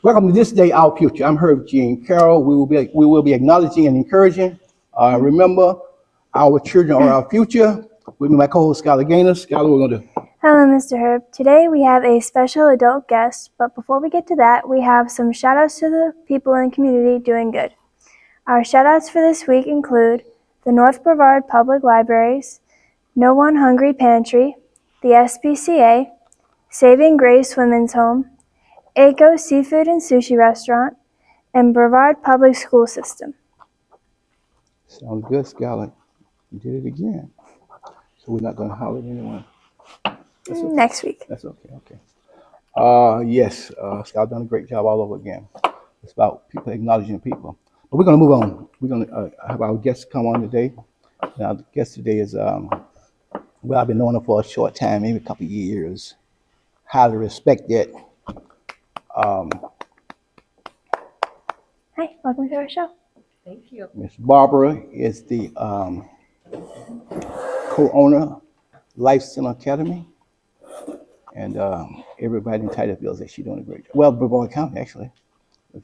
Welcome to This Day, Our Future. I'm Herb Jean Carroll. We will be acknowledging and encouraging. Remember, our children are our future. With me, my co-host Skylar Gaynor. Skylar, we're going to. Hello, Mr. Herb. Today we have a special adult guest, but before we get to that, we have some shout-outs to the people in the community doing good. Our shout-outs for this week include the North Brevard Public Libraries, No One Hungry Pantry, the SPCA, Saving Grace Women's Home, Aco Seafood and Sushi Restaurant, and Brevard Public School System. Sounds good, Skylar. You did it again. So we're not going to holler at anyone. Okay. Next week. That's okay. Yes, Skylar done a great job all over again. It's about people acknowledging people. But we're going to move on. We're going to have our guests come on today. Now, the guest today is, I've been knowing her for a short time, maybe a couple of years. Highly respected. Hi, welcome to our show. Thank you. Miss Barbara is the co-owner, Life Center Academy. And everybody in Titusville says she's doing a great job. Well, Brevard County, actually.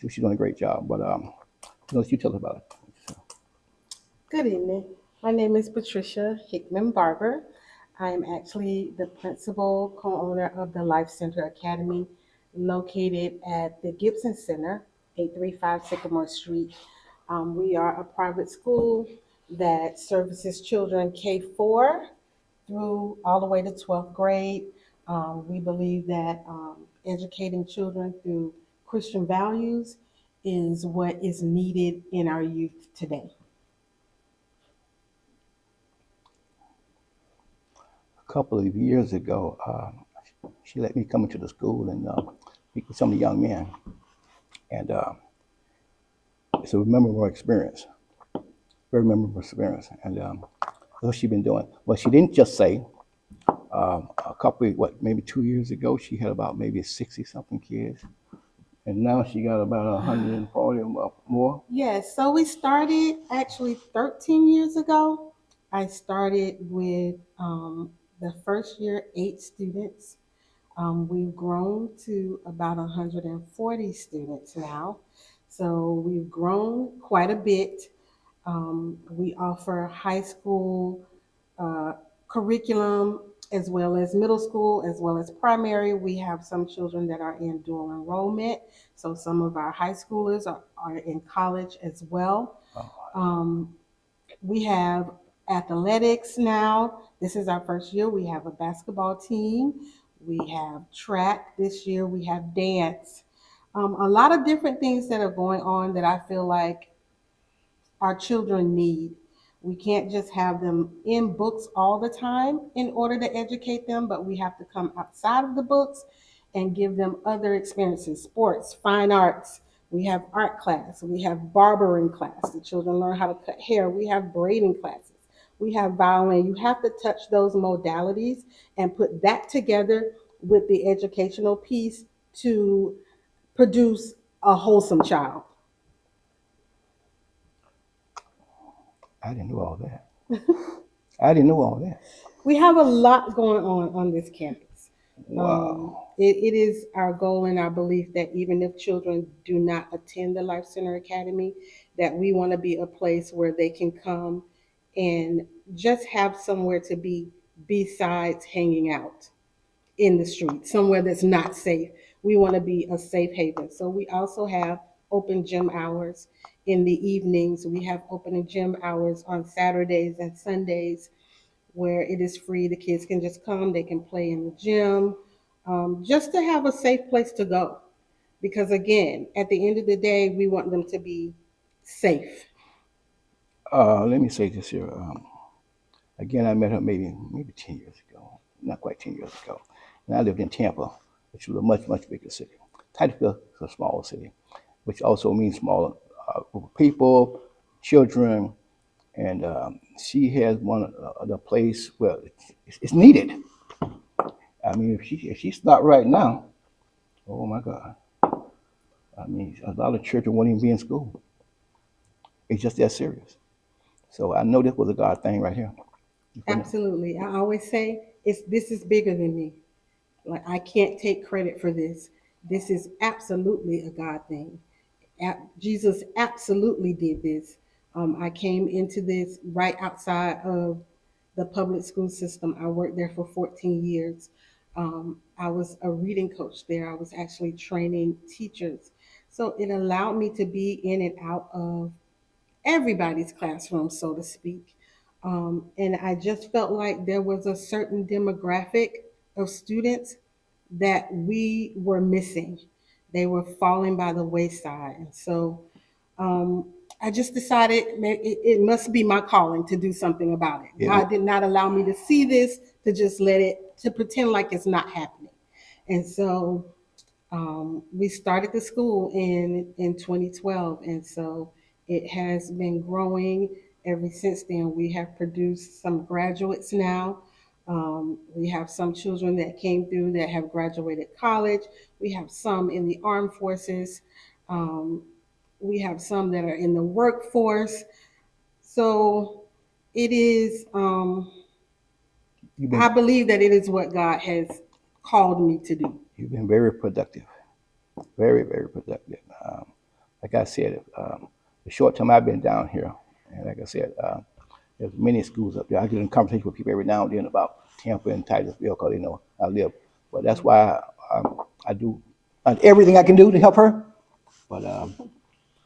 She's doing a great job. But you tell us about it. Good evening. My name is Patricia Hickman Barber. I am actually the principal co-owner of the Life Center Academy located at the Gibson Center, 835 Sycamore Street. We are a private school that services children K-4 through all the way to 12th grade. We believe that educating children through Christian values is what is needed in our youth today. A couple of years ago, she let me come into the school and meet with some of the young men. And it's a memorable experience. Very memorable experience. And what she's been doing. Well, she didn't just say, maybe 2 years ago, she had about maybe 60-something kids. And now she got about 140 or more. Yes, so we started actually 13 years ago. I started with the first year, 8 students. We've grown to about 140 students now. So we've grown quite a bit. We offer high school curriculum as well as middle school, as well as primary. We have some children that are in dual enrollment. So some of our high schoolers are in college as well. We have athletics now. This is our first year. We have a basketball team. We have track this year. We have dance. A lot of different things that are going on that I feel like our children need. We can't just have them in books all the time in order to educate them, but we have to come outside of the books and give them other experiences, sports, fine arts. We have art class. We have barbering class. The children learn how to cut hair. We have braiding classes. We have violin. You have to touch those modalities and put that together with the educational piece to produce a wholesome child. I didn't know all that. I didn't know all that. We have a lot going on this campus. Wow. It is our goal and our belief that even if children do not attend the Life Center Academy, that we want to be a place where they can come and just have somewhere to be besides hanging out in the street, somewhere that's not safe. We want to be a safe haven. So we also have open gym hours in the evenings. We have open gym hours on Saturdays and Sundays where it is free. The kids can just come, they can play in the gym, just to have a safe place to go. Because again, at the end of the day, we want them to be safe? Let me say this here. Again, I met her maybe 10 years ago, not quite 10 years ago. And I lived in Tampa, which was a much bigger city. Titusville is a smaller city, which also means smaller group of people, children, and she has one of the place where it's needed. I mean, if she start right now, oh my God. I mean, a lot of children won't even be in school. It's just that serious. So I know this was a God thing right here. Absolutely. I always say this is bigger than me. Like I can't take credit for this. This is absolutely a God thing. Jesus absolutely did this. I came into this right outside of the public school system. I worked there for 14 years. I was a reading coach there. I was actually training teachers. So it allowed me to be in and out of everybody's classroom, so to speak. And I just felt like there was a certain demographic of students that we were missing. They were falling by the wayside. And so I just decided it must be my calling to do something about it. It, God did not allow me to see this, to just to pretend like it's not happening. And so we started the school in 2012, and so it has been growing ever since then. We have produced some graduates now. We have some children that came through that have graduated college. We have some in the armed forces. Um, we have some that are in the workforce. So it is. you've I been believe that it is what God has called me to do. you've been very productive, very productive. Like I said, the short time I've been down here, and like I said, there's many schools up there. I get in conversation with people every now and then about Tampa and Titusville because they know I live. But that's why I do everything I can do to help her. But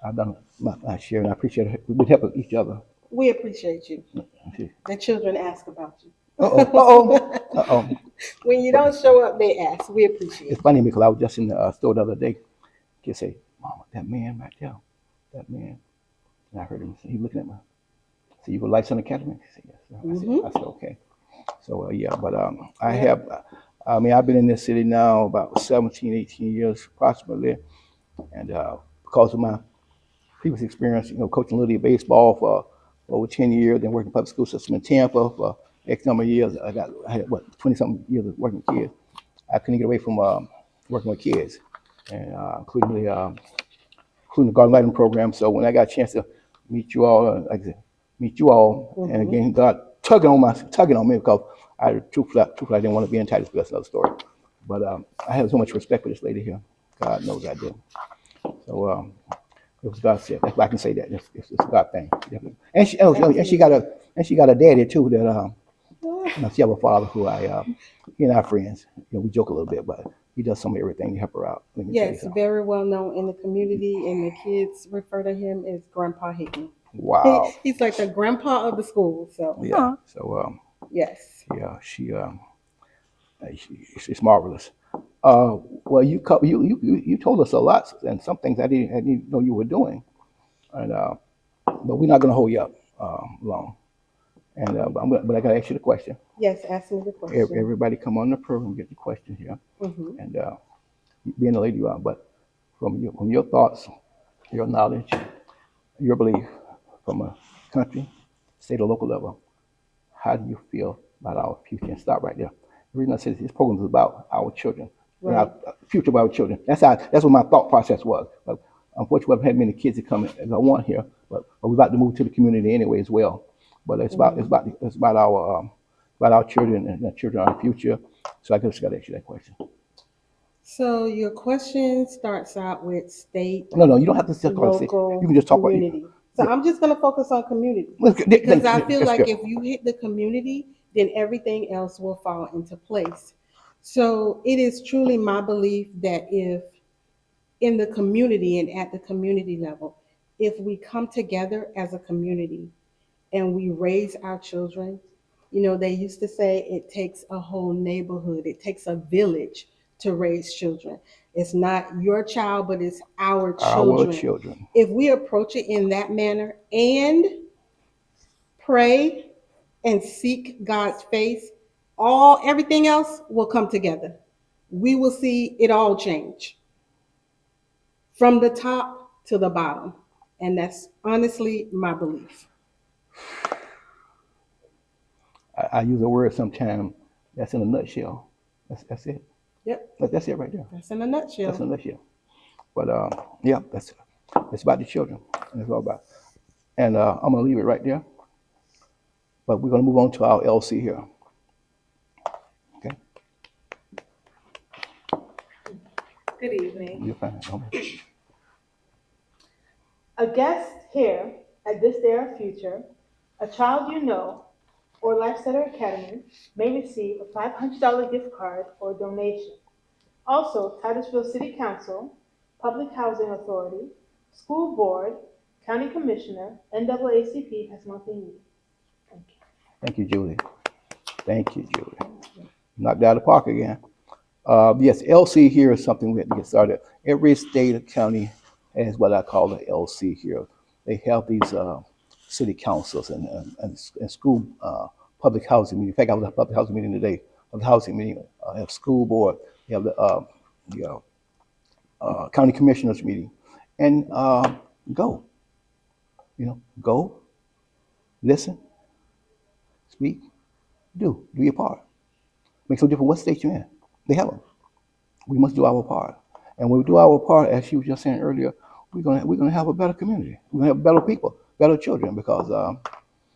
I've done my share, and I appreciate it. We've been helping each other. We appreciate you. The children ask about you. Uh-oh. When you don't show up, they ask. We appreciate It's you. funny because I was just in the store the other day. Kids say, "Mama, that man right there, that man." And I heard him. He looking at me. So you go Lights on Academy? He said, yes, sir. I said, okay. So, yeah, but I Yeah. have, I mean, I've been in this city now about 17, 18 years approximately. And because of my previous experience, coaching Little League baseball for over 10 years, then working public school system in Tampa for X number of years. I had, 20 something years of working with kids. I couldn't get away from working with kids, and including the Garden Lighting program. So when I got a chance to meet you all, like I said, and again, God tugging on me because truthfully, I didn't want to be in Titusville. That's another story. But I have so much respect for this lady here. God knows I do. So it was God said. That's why I can say that. It's a God thing. Definitely. And she got a daddy too. That she have a father who he and I are friends. We joke a little bit, but he does some of everything to help her out. Let me tell you Yes, something. very well known in the community, and the kids refer to him as Grandpa Hickman. Wow. He's like the grandpa of the school. So, Yeah. Aw. So yes. yeah, she's marvelous. Well, you told us a lot, and some things I didn't know you were doing, and but we're not going to hold you up long. And but I got to ask you the question. Yes, ask me the question. Everybody come on the program, get the question here, Hmm. and being the lady you are, but from your thoughts, your knowledge, your belief, from a country, state, or local level, how do you feel about our future? And stop right there. The reason I say this program is about our children and Right. our future of our children. That's what my thought process was. But unfortunately, I've had many kids that come as I want here, but we're about to move to the community anyway as well. But it's about our children and the children are our future. So I just got to ask you that question. So your question starts out with state, No, you don't have to just call it. You local, can just talk about you. community. So I'm just going to focus on community because I feel That's like good. if you hit the community, then everything else will fall into place. So it is truly my belief that if in the community and at the community level, if we come together as a community and we raise our children, they used to say it takes a whole neighborhood, it takes a village to raise children. It's not your child, but it's our Our children. children. If we approach it in that manner and pray and seek God's face, everything else will come together. We will see it all change from the top to the bottom. And that's honestly my belief. I use a word sometime that's in a nutshell. That's it. Yep, That's it right there. that's in a That's in a nutshell. nutshell. But yeah, it's about the children. And it's all about. And I'm gonna leave it right there. But we're gonna move on to our LC here. Okay. Good evening. You're fine. A guest here at This Day Our Future, a child you know, or Lifesetter Academy may receive a $500 gift card or donation. Also, Titusville City Council, Public Housing Authority, School Board, County Commissioner, NAACP has monthly meetings. Thank you. Thank you, Julie. Thank you, Julie. Knocked out of the park again. Yes, LC here is something we have to get started. Every state and county has what I call the LC here. They have these city councils and school public housing meetings. In fact, I was at a public housing meeting today. Public housing meeting, have school board, you have the county commissioners meeting, and go. Go, listen, speak, do your part. Makes no difference what state you're in. They have them. We must do our part. And when we do our part, as she was just saying earlier, we're gonna have a better community. We're gonna have better people, better children, because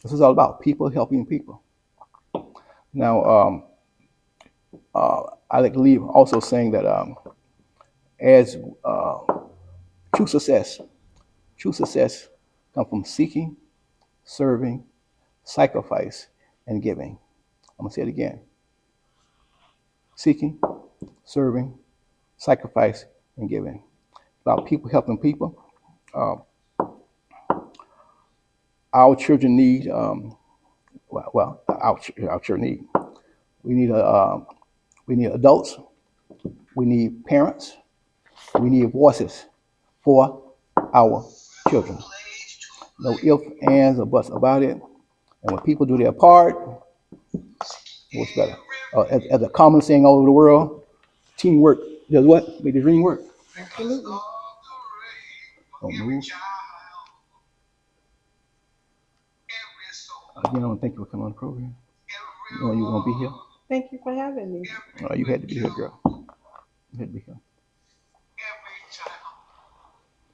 this is all about people helping people. Now, I like to leave also saying that as true success comes from seeking, serving, sacrifice, and giving. I'm gonna say it again: seeking, serving, sacrifice, and giving. About people helping people. Our children need, our children need. We need adults. We need parents. We need voices for our children. No ifs, ands, or buts about it. And when people do their part, what's better? As a common saying all over the world, teamwork does what? Make the dream work. Absolutely. Don't move. Again, I want to thank you for coming on the program. You know you were going to be here. Thank you for having me. You had to be here, girl. You had to be here.